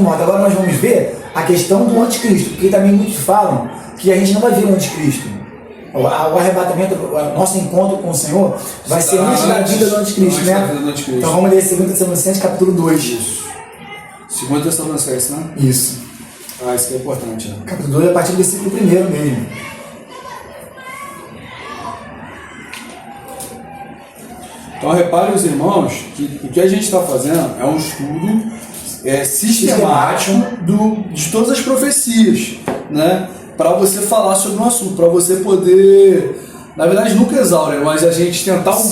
estão mortos. Agora nós vamos ver a questão do anticristo, porque também muitos falam que a gente não vai ver o anticristo. O arrebatamento, o nosso encontro com o Senhor vai ser antes da vida do anticristo, né? Então vamos ler 2 Tessalonicenses capítulo 2. Isso. 2 Tessalonicenses, né? Isso. Isso que é importante. Né? Capítulo 2 a partir do versículo 1 mesmo. Então reparem os irmãos que o que a gente está fazendo é um estudo sistemático de todas as profecias, né? Para você falar sobre um assunto, para você poder, na verdade nunca exaure, mas a gente tentar ao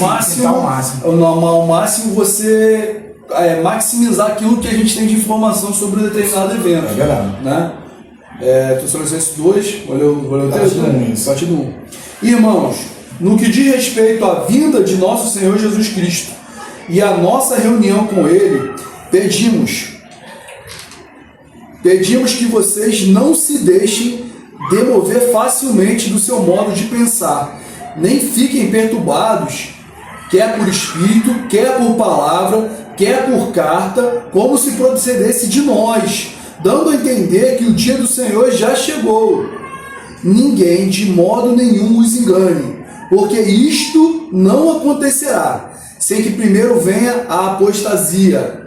máximo você maximizar aquilo que a gente tem de informação sobre um determinado evento. É verdade. Né? Tessalonicenses 2, vou ler o texto, partido 1. Irmãos, no que diz respeito à vinda de nosso Senhor Jesus Cristo e à nossa reunião com Ele, pedimos que vocês não se deixem demover facilmente do seu modo de pensar, nem fiquem perturbados, quer por espírito, quer por palavra, quer por carta, como se procedesse de nós, dando a entender que o dia do Senhor já chegou. Ninguém de modo nenhum os engane, porque isto não acontecerá, sem que primeiro venha a apostasia,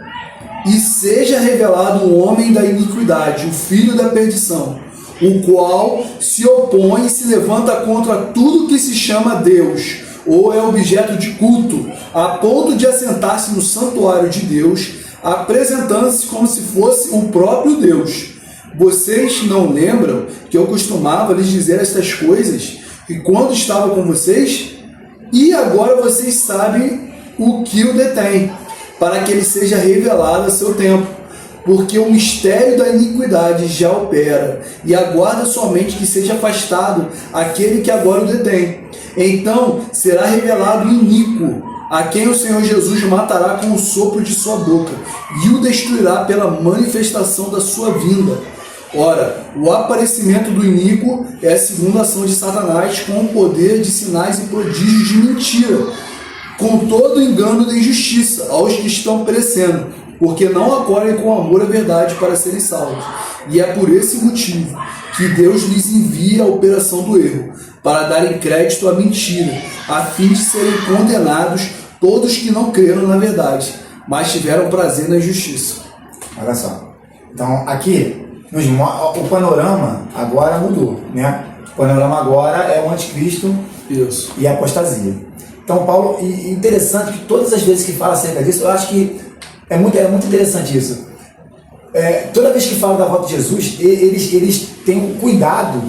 e seja revelado um homem da iniquidade, o filho da perdição, o qual se opõe e se levanta contra tudo que se chama Deus, ou é objeto de culto, a ponto de assentar-se no santuário de Deus, apresentando-se como se fosse o próprio Deus. Vocês não lembram que eu costumava lhes dizer estas coisas, e quando estava com vocês? E agora vocês sabem o que o detém, para que ele seja revelado a seu tempo. Porque o mistério da iniquidade já opera, e aguarda somente que seja afastado aquele que agora o detém. Então será revelado o iníquo, a quem o Senhor Jesus matará com o sopro de sua boca, e o destruirá pela manifestação da sua vinda. Ora, o aparecimento do iníquo é a segunda ação de Satanás, com o poder de sinais e prodígios de mentira, com todo engano da injustiça aos que estão perecendo, porque não acolhem com amor a verdade para serem salvos. E é por esse motivo que Deus lhes envia a operação do erro, para darem crédito à mentira, a fim de serem condenados todos que não creram na verdade, mas tiveram prazer na injustiça. Olha só. Então, aqui, o panorama agora mudou, né? O panorama agora é o anticristo. Isso. E a apostasia. Então, Paulo, e interessante que todas as vezes que fala acerca disso, eu acho que é muito interessante isso. Toda vez que fala da volta de Jesus, eles têm o cuidado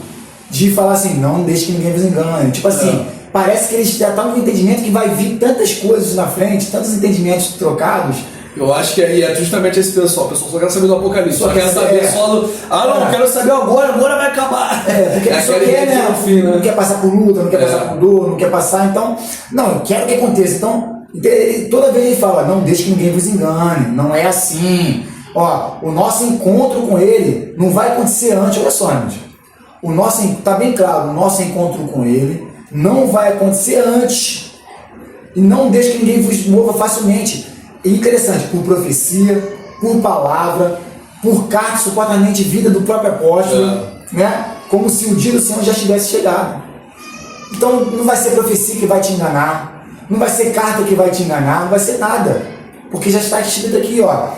de falar assim, não deixe que ninguém vos engane. Tipo assim, parece que eles já estão no entendimento que vai vir tantas coisas na frente, tantos entendimentos trocados. Eu acho que aí é justamente esse pessoal. O pessoal só quer saber do Apocalipse. Só quer saber só do... não quero saber agora vai acabar. Porque ele só quer, né? Fim, né? Não quer passar por luta, não quer passar por dor, não quer passar, então... Não, eu quero que aconteça. Então, toda vez ele fala, não deixe que ninguém vos engane, não é assim. Ó, o nosso encontro com ele não vai acontecer antes, olha só, gente. Tá bem claro, o nosso encontro com ele não vai acontecer antes. E não deixe que ninguém vos mova facilmente. É interessante, por profecia, por palavra, por carta, supostamente vida do próprio apóstolo, né? Como se o dia do Senhor já tivesse chegado. Então não vai ser profecia que vai te enganar, não vai ser carta que vai te enganar, não vai ser nada. Porque já está escrito aqui, ó.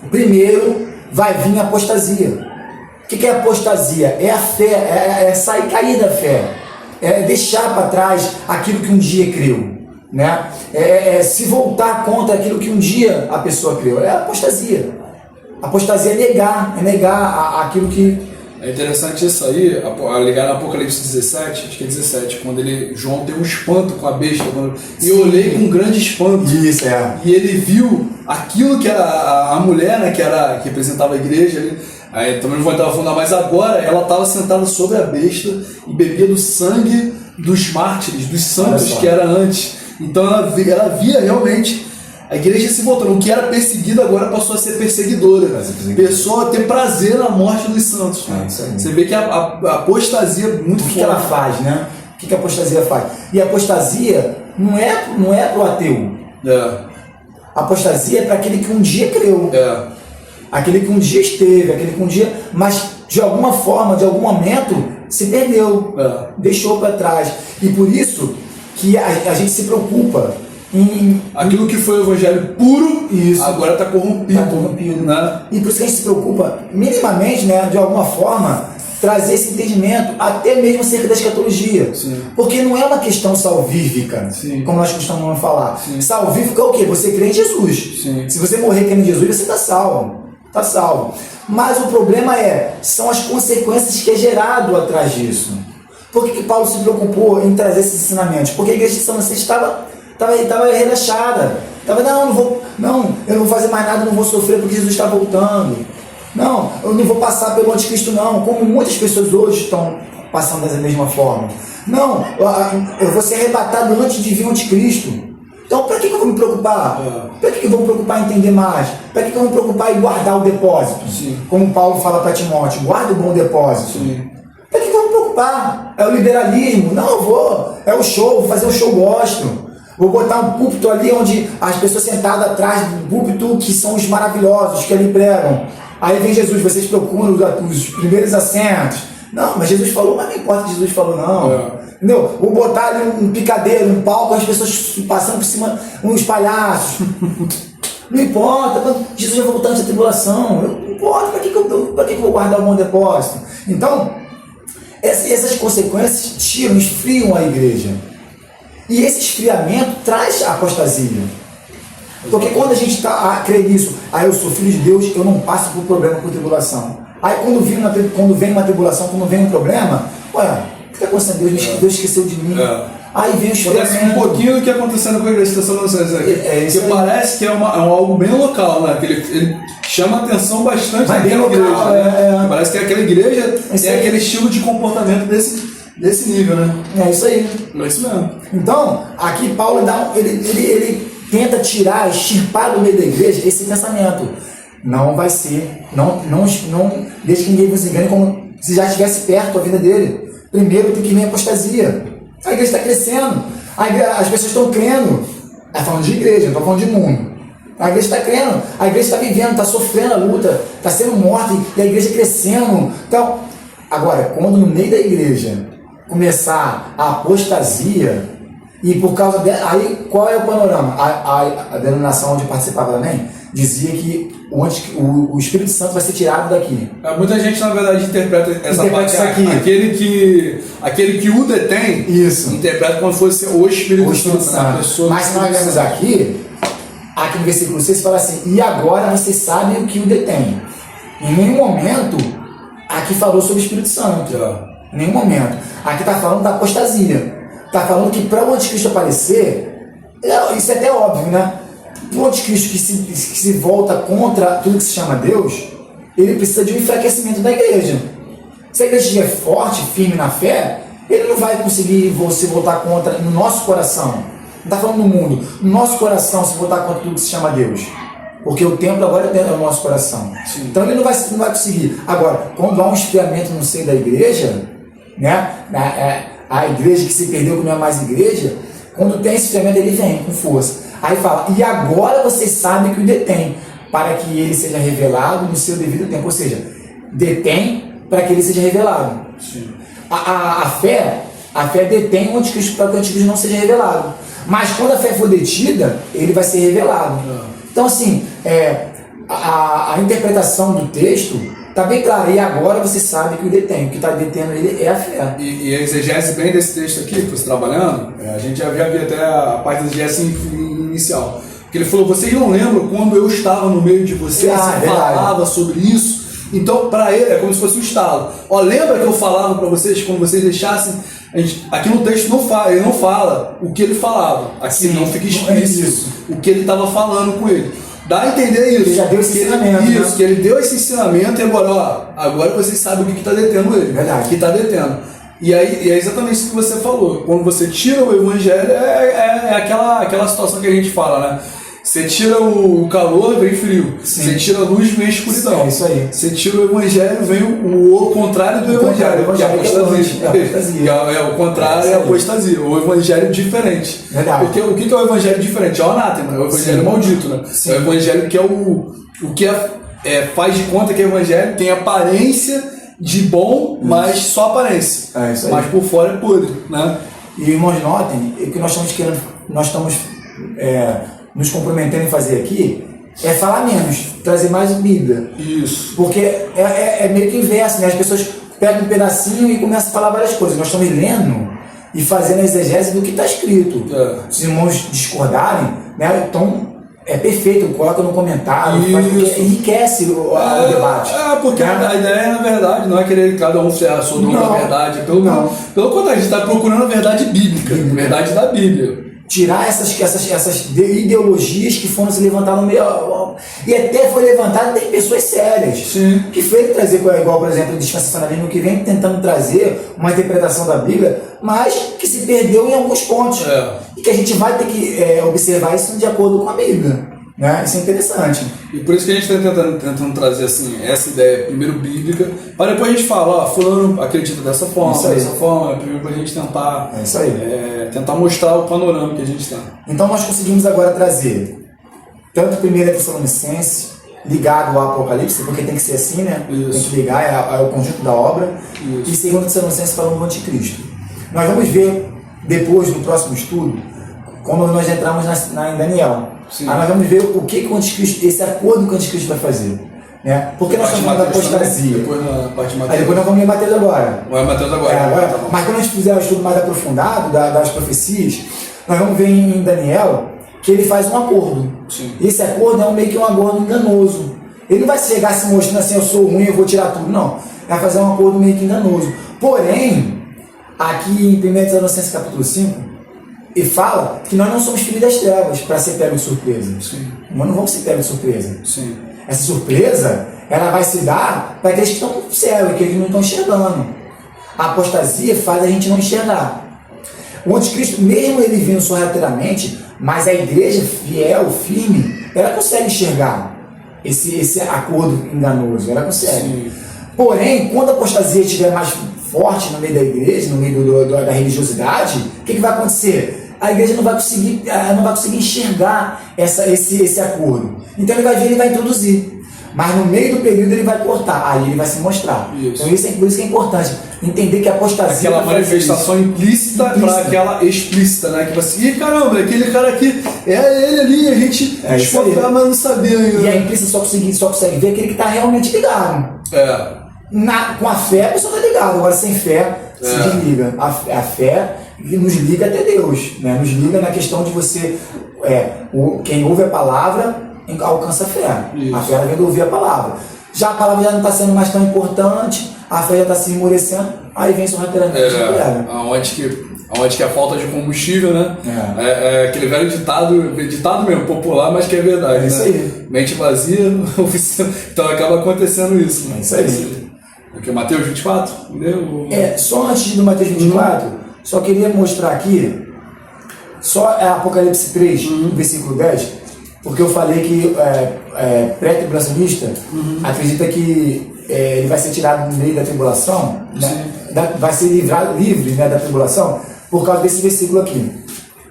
Primeiro vai vir a apostasia. O que é apostasia? É a fé, é sair, cair da fé. É deixar para trás aquilo que um dia creu. Né? Se voltar contra aquilo que um dia a pessoa criou. É apostasia. Apostasia é negar aquilo que... É interessante isso aí, ligar no Apocalipse 17, acho que é 17, quando João tem um espanto com a besta, e eu olhei com um grande espanto. Isso, E ele viu aquilo que era a mulher, né, que representava a igreja ali. Aí também não vou entrar a fundo, mas agora ela estava sentada sobre a besta e bebia do sangue dos mártires, dos santos que era antes. Então ela via realmente a igreja se voltando. O que era perseguido agora passou a ser perseguidora. Pessoa a ter prazer na morte dos santos. Você vê que a apostasia é muito forte. O que ela faz, né? O que a apostasia faz? E a apostasia não é para o ateu. A apostasia é para aquele que um dia creu. aquele que um dia esteve, aquele que um dia, mas de alguma forma, de algum momento, se perdeu, deixou para trás. E por isso que a gente se preocupa em... Aquilo que foi o evangelho puro, isso, agora está corrompido. Né? E por isso que a gente se preocupa, minimamente, né, de alguma forma, trazer esse entendimento até mesmo acerca da escatologia. Sim. Porque não é uma questão salvífica, sim, como nós costumamos falar. Sim. Salvífica é o quê? Você crê em Jesus. Sim. Se você morrer crendo em Jesus, você está salvo. Está salvo. Mas o problema são as consequências que é gerado atrás disso. Por que Paulo se preocupou em trazer esses ensinamentos? Porque a igreja de São Vicente estava relaxada. Estava, não, eu não vou fazer mais nada, não vou sofrer porque Jesus está voltando. Não, eu não vou passar pelo anticristo não, como muitas pessoas hoje estão passando da mesma forma. Não, eu vou ser arrebatado antes de vir o anticristo. Então, para que eu vou me preocupar? Para que eu vou me preocupar em entender mais? Para que eu vou me preocupar em guardar o depósito? Sim. Como Paulo fala para Timóteo, guarda o bom depósito. Para que eu vou me preocupar? É o liberalismo? Não, eu vou. É o show, vou fazer um show gosto. Vou botar um púlpito ali onde as pessoas sentadas atrás do púlpito, que são os maravilhosos, que ali pregam. Aí vem Jesus, vocês procuram os primeiros assentos. Não, mas Jesus falou, mas não importa o que Jesus falou, não. Entendeu? Vou botar ali um picadeiro, um palco, as pessoas passando por cima, uns palhaços. Não importa, Jesus vai voltar antes da tribulação. Não importa, para que eu vou guardar o bom depósito? Então, essas consequências esfriam a igreja. E esse esfriamento traz a apostasia. Porque quando a gente crê nisso, eu sou filho de Deus, eu não passo por problema, por tribulação. Aí quando vem uma tribulação, quando vem um problema, o que está acontecendo? Deus esqueceu de mim. Aí vem o esfriamento. Acontece um pouquinho do que acontecendo com a igreja de Tessalonicenses aqui. Porque parece que é algo bem local, né? Ele chama atenção bastante daquela igreja. Parece que aquela igreja tem aquele estilo de comportamento desse nível, né? É isso aí. É isso mesmo. Então, aqui Paulo ele tenta extirpar do meio da igreja esse pensamento. Não vai ser, não deixe que ninguém vos engane como se já estivesse perto a vida dele. Primeiro tem que vir a apostasia. A igreja está crescendo, as pessoas estão crendo. Está falando de igreja, não estou falando de mundo. A igreja está crendo, a igreja está vivendo, está sofrendo a luta, está sendo morta e a igreja crescendo. Então, agora, quando no meio da igreja começar a apostasia, e por causa dela, aí qual é o panorama? A denominação onde participava também dizia que o Espírito Santo vai ser tirado daqui. Muita gente, na verdade, interpreta essa parte aqui. Aquele que o detém, isso, interpreta como se fosse o Espírito Santo. Mas se nós vemos aqui no versículo 6 fala assim: e agora vocês sabem o que o detém. Em nenhum momento aqui falou sobre o Espírito Santo. Em nenhum momento. Aqui está falando da apostasia. Está falando que para o anticristo aparecer, isso é até óbvio, né? O anticristo que se volta contra tudo que se chama Deus, ele precisa de um enfraquecimento da igreja. Se a igreja estiver forte, firme na fé, ele não vai conseguir se voltar contra no nosso coração. Não está falando no mundo. No nosso coração se voltar contra tudo que se chama Deus. Porque o templo agora é o nosso coração. Sim. Então ele não vai conseguir. Agora, quando há um esfriamento no seio da igreja, né? A igreja que se perdeu, que não é mais igreja, quando tem esse esfriamento, ele vem com força. Aí fala, e agora vocês sabem que o detém, para que ele seja revelado no seu devido tempo. Ou seja, detém para que ele seja revelado. Sim. A fé detém o anticristo para que o anticristo não seja revelado. Mas quando a fé for detida, ele vai ser revelado. Então, assim, a interpretação do texto está bem clara. E agora você sabe que o detém. O que está detendo ele é a fé. E a exegese bem desse texto aqui, que você trabalhando, a gente já viu até a parte da exegese inicial. Porque ele falou, vocês não lembram quando eu estava no meio de vocês e falava sobre isso? Então, para ele, é como se fosse um estalo. Lembra que eu falava para vocês, quando vocês deixassem... aqui no texto ele não fala o que ele falava. Aqui sim, não fica explícito o que ele estava falando com ele. Dá a entender isso. Ele já deu esse ensinamento. Que ele deu esse ensinamento e agora vocês sabem o que está detendo ele. Verdade. O que está detendo. E é exatamente isso que você falou. Quando você tira o evangelho, é aquela situação que a gente fala, né? Você tira o calor, vem frio. Sim. Você tira a luz, vem escuridão. É isso aí. Você tira o evangelho, vem o contrário do evangelho, que é a apostasia. O contrário é a apostasia. O evangelho diferente. Verdade. Porque o que é o evangelho diferente? É o anátema, é o evangelho maldito, né? Sim. É o evangelho que é o que é faz de conta que é evangelho, tem aparência de bom, mas só aparência. É isso aí. Mas por fora é podre, né? E irmãos, notem, o que nós estamos querendo, nós estamos nos comprometendo em fazer aqui é falar menos, trazer mais Bíblia. Isso. Porque é meio que inverso, né? As pessoas pegam um pedacinho e começam a falar várias coisas. Nós estamos lendo e fazendo a exegese do que está escrito. Se os irmãos discordarem, né? Então é perfeito, coloca no comentário, enriquece o debate. Porque a ideia, na verdade, não é querer cada um ser a sua dona da verdade. Pelo contrário, a gente está procurando a verdade bíblica, a verdade da Bíblia. Tirar essas ideologias que foram se levantar no meio. E até foi levantado, tem pessoas sérias. Sim. Que foi trazer, igual, por exemplo, o dispensacionalismo, que vem tentando trazer uma interpretação da Bíblia, mas que se perdeu em alguns pontos. E que a gente vai ter que observar isso de acordo com a Bíblia. Né? Isso é interessante. E por isso que a gente está tentando trazer assim, essa ideia primeiro bíblica, para depois a gente falar, fulano acredita dessa forma, primeiro para a gente tentar, tentar mostrar o panorama que a gente tem. Então nós conseguimos agora trazer tanto 1 Tessalonicenses ligado ao Apocalipse, porque tem que ser assim, né? Isso. Tem que ligar ao conjunto da obra. Isso. E 2 Tessalonicenses falando do anticristo. Nós vamos ver depois, no próximo estudo, como nós entramos em Daniel. Sim. Aí nós vamos ver o que o anticristo, esse acordo que o anticristo vai fazer. Né? Porque nós estamos falando da apostasia. Depois na parte de Aí depois nós vamos ler Mateus agora. Vai Mateus agora. Tá, mas quando a gente fizer um estudo mais aprofundado das profecias, nós vamos ver em Daniel que ele faz um acordo. Sim. E esse acordo é meio que um acordo enganoso. Ele não vai chegar se mostrando assim, eu sou ruim, eu vou tirar tudo. Não. Ele vai fazer um acordo meio que enganoso. Porém, aqui em 1 Tessalonicenses capítulo 5, ele fala que nós não somos filhos das trevas para ser pego de surpresa. Sim. Nós não vamos ser pego de surpresa. Sim. Essa surpresa, ela vai se dar para aqueles que estão no céu e aqueles que não estão enxergando. A apostasia faz a gente não enxergar. O anticristo, mesmo ele vindo sorrateiramente, mas a igreja fiel, firme, ela consegue enxergar esse acordo enganoso. Ela consegue. Sim. Porém, quando a apostasia estiver mais forte no meio da igreja, no meio da religiosidade, o que vai acontecer? A igreja não vai conseguir enxergar esse acordo. Então ele vai vir e vai introduzir. Mas no meio do período ele vai cortar, aí ele vai se mostrar. Isso. Então por isso que é importante entender que a apostasia... Aquela manifestação implícita para aquela explícita, né? Que você, ih, caramba, aquele cara aqui, é ele ali, a gente desconfiar, mas não sabia ainda. E a implícita só consegue ver aquele que está realmente ligado. Com a fé a pessoa está ligada, agora sem fé se desliga. A fé nos liga até Deus, né? Nos liga na questão de você, quem ouve a palavra alcança a fé. Isso. A fé vem de ouvir a palavra. Já a palavra já não está sendo mais tão importante, a fé já está se esmorecendo, aí vem sorrateiramente. Onde que é a falta de combustível, né? É aquele velho ditado mesmo, popular, mas que é verdade. Isso aí. Mente vazia, oficina. Então acaba acontecendo isso. Né? É isso aí. Porque Mateus 24, entendeu? Só antes do Mateus 24, só queria mostrar aqui, só Apocalipse 3, versículo 10, porque eu falei que pré-tribulacionista acredita que ele vai ser tirado no meio da tribulação, né? Vai ser livre, né, da tribulação, por causa desse versículo aqui.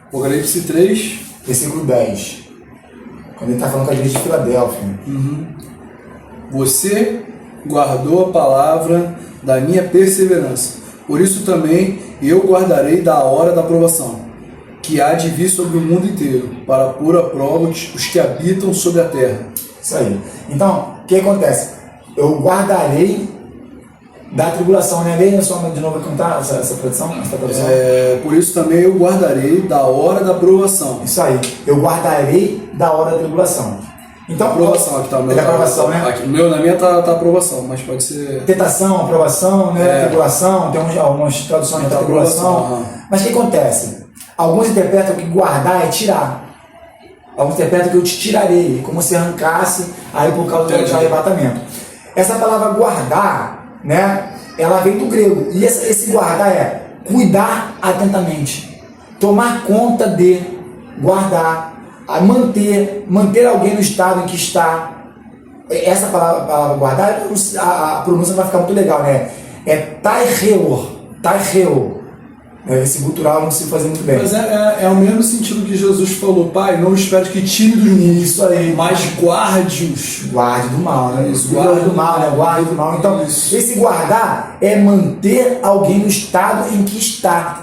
Apocalipse 3, versículo 10. Quando ele está falando com a igreja de Filadélfia. Você guardou a palavra da minha perseverança. Por isso também eu guardarei da hora da aprovação, que há de vir sobre o mundo inteiro, para pôr à prova os que habitam sobre a terra. Isso aí. Então, o que acontece? Eu guardarei da tribulação, né? Leia só de novo contar essa tradução. Por isso também eu guardarei da hora da aprovação. Isso aí. Eu guardarei da hora da tribulação. Então, aprovação, aqui tá o meu. Aprovação, né? Aqui, na minha tá aprovação, mas pode ser. Tentação, aprovação, né? Tribulação, tem algumas traduções da tribulação. Mas o que acontece? Alguns interpretam que guardar é tirar. Alguns interpretam que eu te tirarei, como se arrancasse aí por causa do arrebatamento. Essa palavra guardar, né? Ela vem do grego. E esse guardar é cuidar atentamente, tomar conta de, guardar. A manter alguém no estado em que está. Essa palavra guardar, a pronúncia não vai ficar muito legal, né? É tairreor. Esse cultural eu não consigo fazer muito bem. Mas é o mesmo sentido que Jesus falou: Pai, não espere que tire dos mundos, Isso aí. mas guarde-os. Guarde do mal, né? Isso, Guarde do mal, né? Guarde do mal. Então, Isso. esse guardar é manter alguém no estado em que está.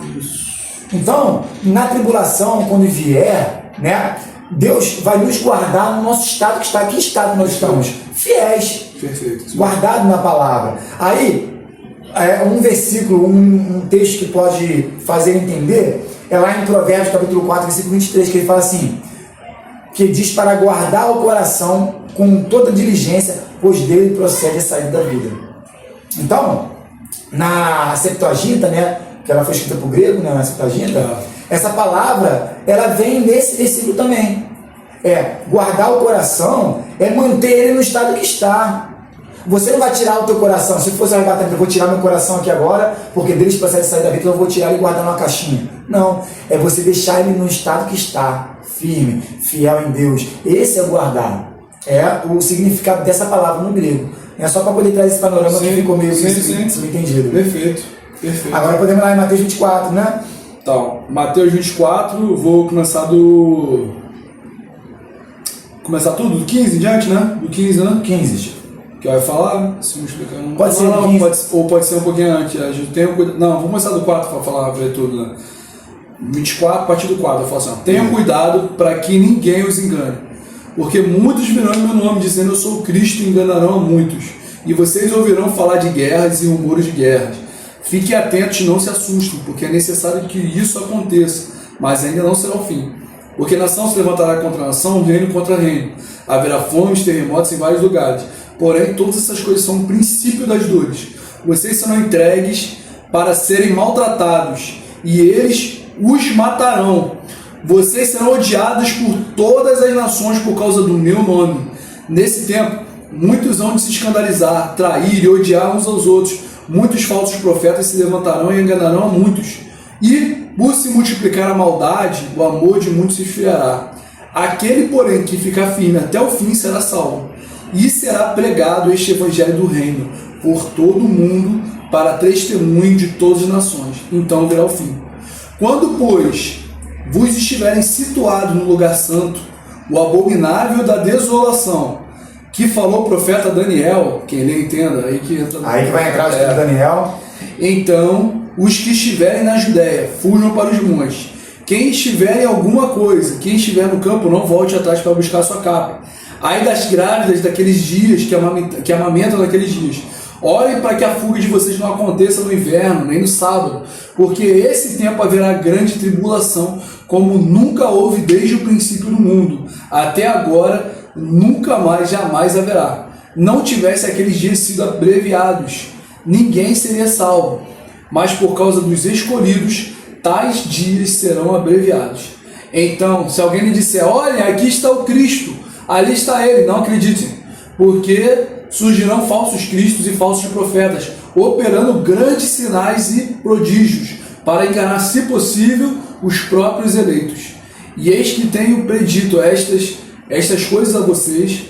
Então, na tribulação, quando vier, né? Deus vai nos guardar no nosso estado que está. Que estado nós estamos? Fiéis. Perfeito. Guardado na palavra. Aí, um versículo, um texto que pode fazer entender, é lá em Provérbios capítulo 4, versículo 23, que ele fala assim, que diz para guardar o coração com toda diligência, pois dele procede a saída da vida. Então, na Septuaginta, né, que ela foi escrita para o grego, né, na Septuaginta, essa palavra, ela vem nesse versículo também. Guardar o coração é manter ele no estado que está. Você não vai tirar o teu coração. Se fosse arrebatamento, eu vou tirar meu coração aqui agora, porque Deus procede a sair da vida, então eu vou tirar ele e guardar numa caixinha. Não, é você deixar ele no estado que está, firme, fiel em Deus. Esse é o guardar. É o significado dessa palavra no grego. É só para poder trazer esse panorama que ficou meio subentendido. Perfeito. Agora podemos ir lá em Mateus 24, né? Então, Mateus 24, vou começar tudo? Do 15 em diante, né? Do 15, né? 15. Que vai falar, se me explicar. Pode ser não, 15. pode ser um pouquinho antes. A gente tem não, vamos começar do 4 para falar ver tudo, né? 24, a partir do 4, eu falo assim: tenham cuidado para que ninguém os engane. Porque muitos virão em meu nome dizendo eu sou o Cristo e enganarão a muitos. E vocês ouvirão falar de guerras e rumores de guerras. Fiquem atentos e não se assustem, porque é necessário que isso aconteça, mas ainda não será o fim. Porque nação se levantará contra nação, reino contra reino. Haverá fomes, terremotos em vários lugares. Porém, todas essas coisas são o princípio das dores. Vocês serão entregues para serem maltratados, e eles os matarão. Vocês serão odiados por todas as nações por causa do meu nome. Nesse tempo, muitos hão de se escandalizar, trair e odiar uns aos outros. Muitos falsos profetas se levantarão e enganarão a muitos. E, por se multiplicar a maldade, o amor de muitos se esfriará. Aquele, porém, que ficar firme até o fim será salvo. E será pregado este evangelho do reino por todo o mundo para testemunho de todas as nações. Então virá o fim. Quando, pois, vos estiverem situados no lugar santo, o abominável da desolação, que falou o profeta Daniel, quem nem entenda, aí que entra... Aí que vai entrar o escrito de Daniel. Então, os que estiverem na Judéia, fujam para os montes. Quem estiver em alguma coisa, quem estiver no campo, não volte atrás para buscar sua capa. Ai das grávidas daqueles dias, que amamentam naqueles dias. Orem para que a fuga de vocês não aconteça no inverno, nem no sábado, porque esse tempo haverá grande tribulação, como nunca houve desde o princípio do mundo. Até agora, nunca mais, jamais haverá. Não tivesse aqueles dias sido abreviados, ninguém seria salvo. Mas por causa dos escolhidos, tais dias serão abreviados. Então, se alguém lhe disser, olha, aqui está o Cristo, ali está ele, não acreditem, porque surgirão falsos cristos e falsos profetas, operando grandes sinais e prodígios, para enganar, se possível, os próprios eleitos. E eis que tenho predito estas coisas a vocês,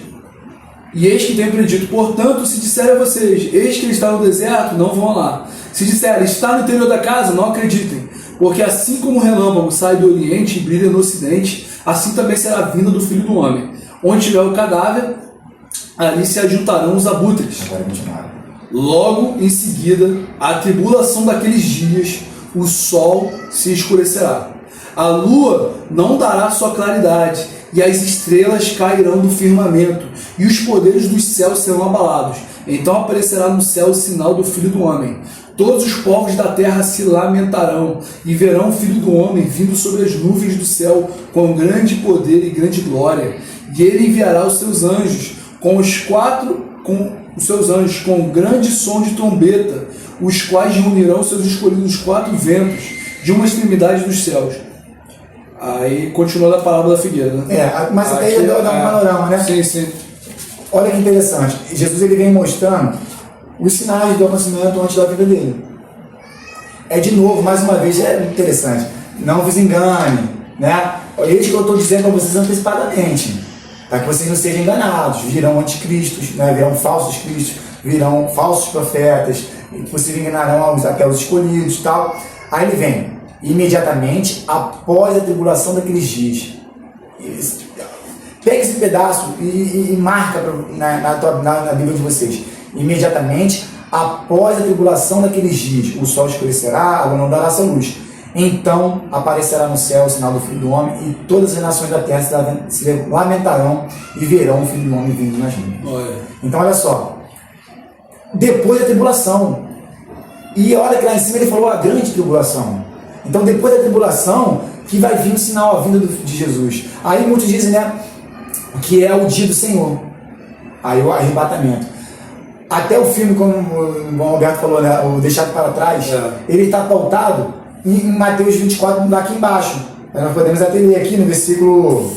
portanto, se disser a vocês, eis que ele está no deserto, não vão lá. Se disser, está no interior da casa, não acreditem, porque assim como o relâmpago sai do oriente e brilha no ocidente, assim também será a vinda do Filho do Homem. Onde tiver o cadáver, ali se ajuntarão os abutres. Logo em seguida, a tribulação daqueles dias, o sol se escurecerá. A lua não dará sua claridade, e as estrelas cairão do firmamento, e os poderes dos céus serão abalados. Então aparecerá no céu o sinal do Filho do Homem. Todos os povos da terra se lamentarão, e verão o Filho do Homem vindo sobre as nuvens do céu, com grande poder e grande glória. E ele enviará os seus anjos com grande som de trombeta, os quais reunirão seus escolhidos nos 4 ventos de uma extremidade dos céus. Aí continua da parábola da figueira, né? Mas até ele dá um panorama, né? Sim. Olha que interessante. Jesus ele vem mostrando os sinais do acontecimento antes da vida dele. De novo, mais uma vez, é interessante. Não vos engane, né? É isso que eu estou dizendo para vocês antecipadamente, para que vocês não sejam enganados. Virão anticristos, né? Virão falsos cristos, virão falsos profetas, e vocês enganarão até os escolhidos e tal. Aí ele vem, imediatamente após a tribulação daqueles dias. Pega esse pedaço e marca na Bíblia de vocês. Imediatamente após a tribulação daqueles dias, o sol escurecerá, a lua não dará sua luz. Então aparecerá no céu o sinal do Filho do Homem, e todas as nações da terra se lamentarão e verão o Filho do Homem vindo nas nuvens. Então olha só, depois da tribulação, e olha que lá em cima ele falou a grande tribulação. Então depois da tribulação que vai vir o sinal, a vinda de Jesus. Aí muitos dizem, né, que é o dia do Senhor, aí o arrebatamento. Até o filme, como o Alberto falou, né, o Deixado para Trás, ele está pautado em Mateus 24, aqui embaixo. Nós podemos até ler aqui no versículo,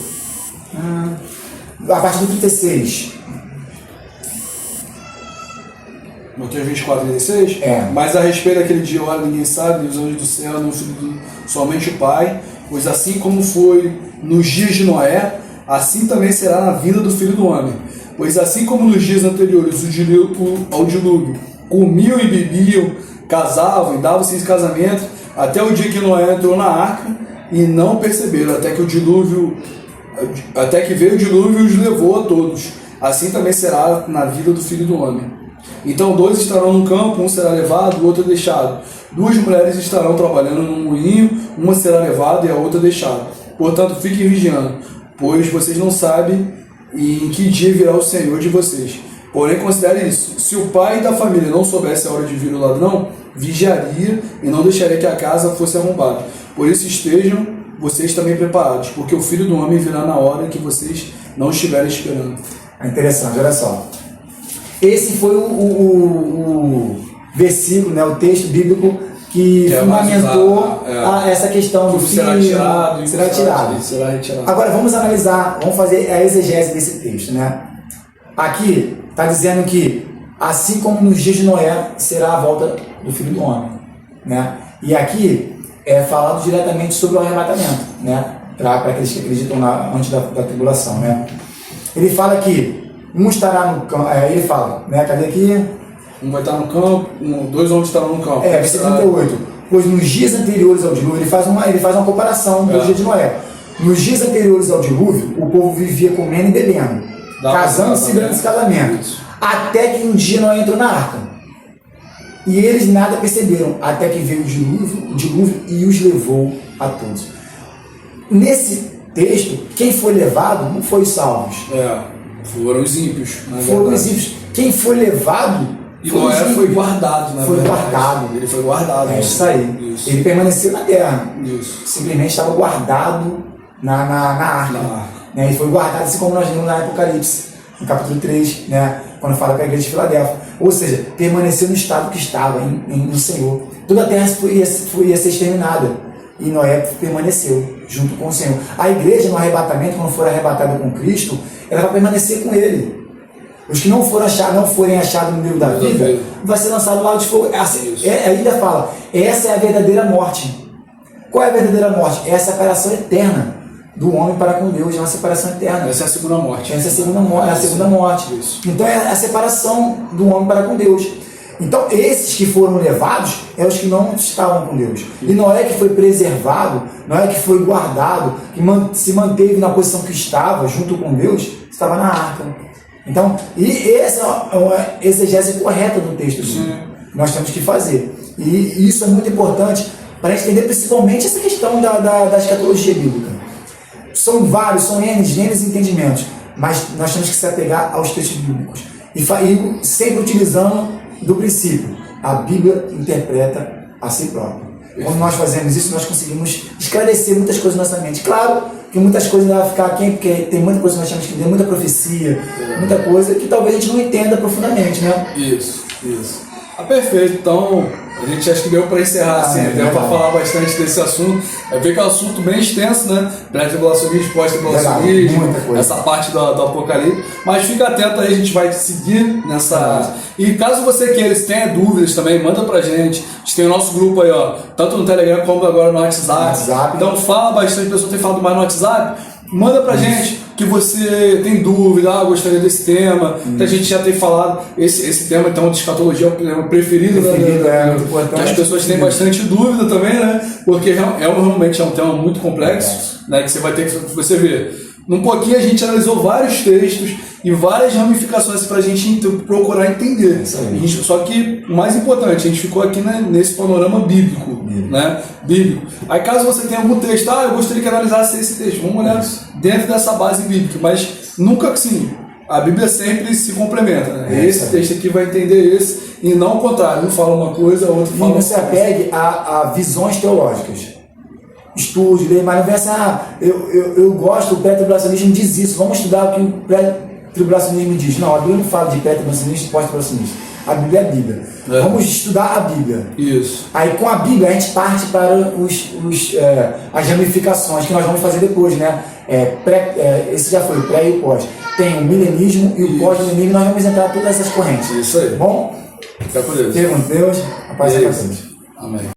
a partir do 36. Mateus 24, 36? Mas a respeito daquele dia, olha, ninguém sabe, os anjos do céu, não somente o Pai, pois assim como foi nos dias de Noé, assim também será na vida do Filho do Homem. Pois assim como nos dias anteriores ao dilúvio, comiam e bebiam, casavam e davam-se em casamento, até o dia que Noé entrou na arca, e não perceberam, até que veio o dilúvio e os levou a todos. Assim também será na vida do Filho do Homem. Então 2 estarão no campo, um será levado, o outro deixado. 2 mulheres estarão trabalhando num moinho, uma será levada e a outra deixada. Portanto, fiquem vigiando, pois vocês não sabem em que dia virá o Senhor de vocês. Porém, considere isso: se o pai da família não soubesse a hora de vir o ladrão, vigiaria e não deixaria que a casa fosse arrombada. Por isso estejam vocês também preparados, porque o Filho do Homem virá na hora que vocês não estiverem esperando. É interessante, olha só. Esse foi o versículo, né, o texto bíblico que fundamentou essa questão do filho será tirado. Agora vamos analisar, vamos fazer a exegese desse texto, né? Aqui está dizendo que assim como nos dias de Noé será a volta do Filho do Homem, né? E aqui é falado diretamente sobre o arrebatamento, né? Para aqueles que acreditam antes da tribulação, né? Ele fala que um estará no campo, ele fala, né? Cadê aqui? Um vai estar no campo, 2 homens estarão no campo. Versículo 38. Pois nos dias anteriores ao dilúvio, ele faz uma comparação do dia de Noé. Nos dias anteriores ao dilúvio, o povo vivia comendo e bebendo, casando-se e dando-se casamento, até que um dia Noé entrou na arca. E eles nada perceberam, até que veio o dilúvio e os levou a todos. Nesse texto, quem foi levado não foi os salvos. Foram os ímpios. Foram os ímpios. Quem foi levado e Noé foi guardado, na verdade. Guardado. Ele foi guardado. Isso aí. Isso. Ele permaneceu na terra. Isso. Simplesmente estava guardado na arca. Né? Ele foi guardado, assim como nós vimos na Apocalipse, no capítulo 3, né? Quando fala para a igreja de Filadélfia. Ou seja, permaneceu no estado que estava, no Senhor. Toda a terra ia ser exterminada. E Noé permaneceu junto com o Senhor. A igreja, no arrebatamento, quando for arrebatada com Cristo, ela vai permanecer com Ele. Os que não forem achados no livro da vida, vai ser lançado no lago de fogo. Ainda fala, essa é a verdadeira morte. Qual é a verdadeira morte? É a separação eterna do homem para com Deus, é uma separação eterna. Essa é a segunda morte. Essa é a segunda morte. Isso. Então é a separação do homem para com Deus. Então esses que foram levados é os que não estavam com Deus. E Noé que foi preservado, Noé que foi guardado, que se manteve na posição que estava, junto com Deus, estava na arca. Então, e essa é uma exegese correta do texto que nós temos que fazer. E isso é muito importante para entender principalmente essa questão da escatologia bíblica. São vários, são N entendimentos, mas nós temos que se apegar aos textos bíblicos. E sempre utilizando do princípio, a Bíblia interpreta a si própria. Quando nós fazemos isso, nós conseguimos esclarecer muitas coisas na nossa mente. Claro que muitas coisas ainda vai ficar aqui, porque tem muita coisa que nós temos que entender, muita profecia, muita coisa que talvez a gente não entenda profundamente, né? Isso. Perfeito. Então, a gente acha que deu para encerrar assim, deu para falar bastante desse assunto. Ver que é um assunto bem extenso, né? Pré-tribulacionismo, pós-tribulacionismo, essa parte do Apocalipse. Mas fica atento aí, a gente vai seguir nessa. E caso você queira, se tenha dúvidas também, manda pra gente. A gente tem o nosso grupo aí, ó, tanto no Telegram como agora no WhatsApp. Então fala bastante, a pessoa tem falado mais no WhatsApp. Manda pra gente que você tem dúvida, gostaria desse tema. A gente já tem falado, esse tema então de escatologia é o tema preferido, né? Que as pessoas têm bastante dúvida também, né? Porque realmente é um tema muito complexo, né? Que você vai ter que você ver. Num pouquinho a gente analisou vários textos e várias ramificações para a gente procurar entender. Só que o mais importante, a gente ficou aqui, né, nesse panorama bíblico, né? Bíblico. Aí caso você tenha algum texto, eu gostaria que analisasse esse texto, vamos olhar dentro dessa base bíblica, mas nunca assim, a Bíblia sempre se complementa, né? Esse texto aqui vai entender esse e não o contrário, um fala uma coisa, o outro fala outra coisa. Não se apegue a visões teológicas. Estude, leia, mas não vem assim, eu gosto, o pré-tribulacionismo diz isso, vamos estudar o que o pré-tribulacionismo diz. Não, a Bíblia não fala de pré-tribulacionismo e pós-tribulacionismo. A Bíblia é a Bíblia. Vamos estudar a Bíblia. Isso. Aí com a Bíblia a gente parte para as ramificações que nós vamos fazer depois, né? Esse já foi o pré e o pós. Tem o milenismo e o pós-milenismo, nós vamos entrar em todas essas correntes. Isso aí. Bom? Fica com Deus. Fica com Deus, a paz seja com Deus. Amém.